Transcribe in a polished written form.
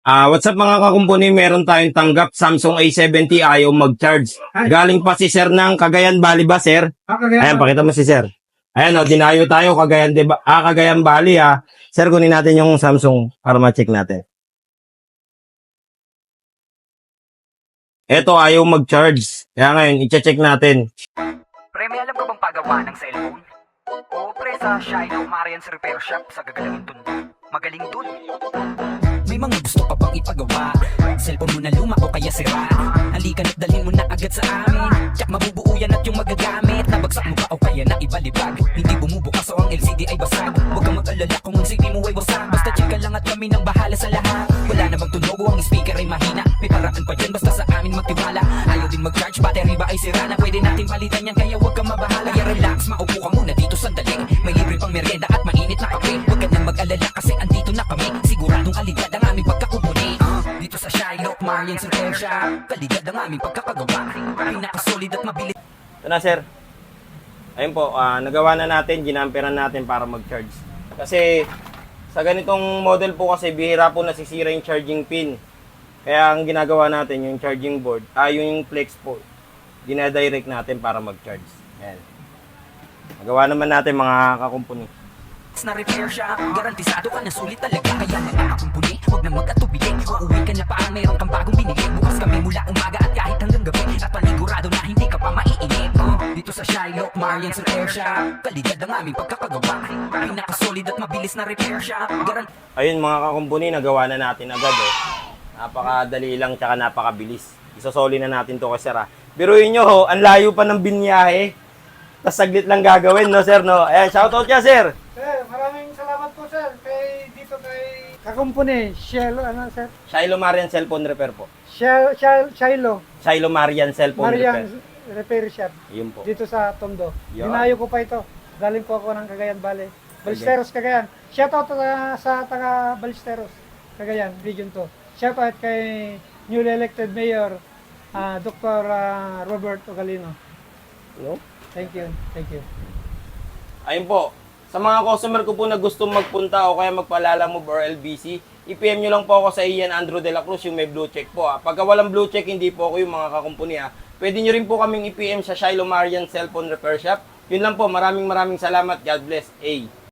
What's up mga kakumpuni, meron tayong tanggap Samsung A70 ayaw mag-charge. Galing pa si Sir ng Cagayan Valley ba, Sir? Ayan, pakita mo si Sir. Ayan, dinayo tayo Cagayan, diba? Cagayan Valley, Sir, kunin natin yung Samsung para ma-check natin. Ito, ayaw mag-charge. Kaya ngayon, i-check natin. Pre, may alam ka bang pagawa ng cellphone? Oo pre, sa Shino Marian's Repair Shop sa gagalangin tundo. Magaling dun. May mga gusto ka bang ipagawa? Cellphone mo na luma o kaya sira? Halika na't dalhin mo na agad sa amin. Tsak mabubuo yan at yung magagamit. Nabagsak mo ba o kaya na ibalibag? Hindi bumubukas o ang LCD ay basag. Huwag kang mag-alala kung ang CD mo ay wasak. Basta check ka lang at kami nang bahala sa lahat. Wala namang tunog o ang speaker ay mahina. May paraan pa dyan basta sa amin magtiwala. Ayaw din mag-charge, battery ba ay sira na? Pwede natin palitan yan kaya huwag kang mabahala. Kaya relax, maupo ka muna dito sandali. May libre pang merienda at mainit na kape. Huwag ka nang mag-alala kasi andito na kami. Siguradong kalidad ang aming pagkakubuni. Dito sa Shylock, Marian's Repair Shop. Kalidad ang aming pagkakagawa. Pinakasolid at mabilis. Ito na, Sir. Ayun po, nagawa na natin, ginamperan natin para mag-charge. Kasi sa ganitong model po kasi bihira po nasisira yung charging pin. Kaya ang ginagawa natin, yung charging board, yung flex po, dinadirect natin para mag-charge. Ayan. Nagawa naman natin mga kakumpuni. na repair shop. Garantisado ka na sulit talaga. Kaya mga kakumpuni, huwag na mag-atubili. Uuwi ka na pa, mayroon kang bagong binili. Bukas kami mula umaga at kahit hanggang gabi. At panigurado na hindi ka pa maiinip. Dito sa Shylock, Marian's Repair Shop. Kalidad ang aming pagkakagawa. Pinakasolid at mabilis na repair shop. Ayun mga kakumpuni, nagawa na natin agad. Napakadali lang tsaka napakabilis. Isosoli na natin to kay Sir. Biruin nyo, ang layo pa ng binyahe. Tapos saglit lang gagawin, no Sir, no? Ayan, shoutout niya, Sir. Sir, maraming salamat po sir dito kay kakumpuni, Shiloh, Sir? Shiloh Marian Cellphone Repair po. Shiloh, Shiloh Marian Cellphone Marian Repair. Repair Shop, Yun po. dito sa Tondo. Yun. Dinayo ko pa ito. Galing po ako ng Cagayan Valley. Ballesteros, Cagayan. Shoutout sa taga Ballesteros, Cagayan, Region 2. Shoutout kay newly elected Mayor, Dr. Robert Ogalino. No? Thank you. Ayun po. Sa mga customer ko po na gusto magpunta o kaya magpalala mo or LBC, i-PM nyo lang po ako sa Ian Andrew de la Cruz, yung may blue check po. Pagka walang blue check, hindi po ako yung mga kakumpuni. Pwede nyo rin po kaming i-PM sa Shiloh Marian Cellphone Repair Shop. Yun lang po. Maraming salamat. God bless. A.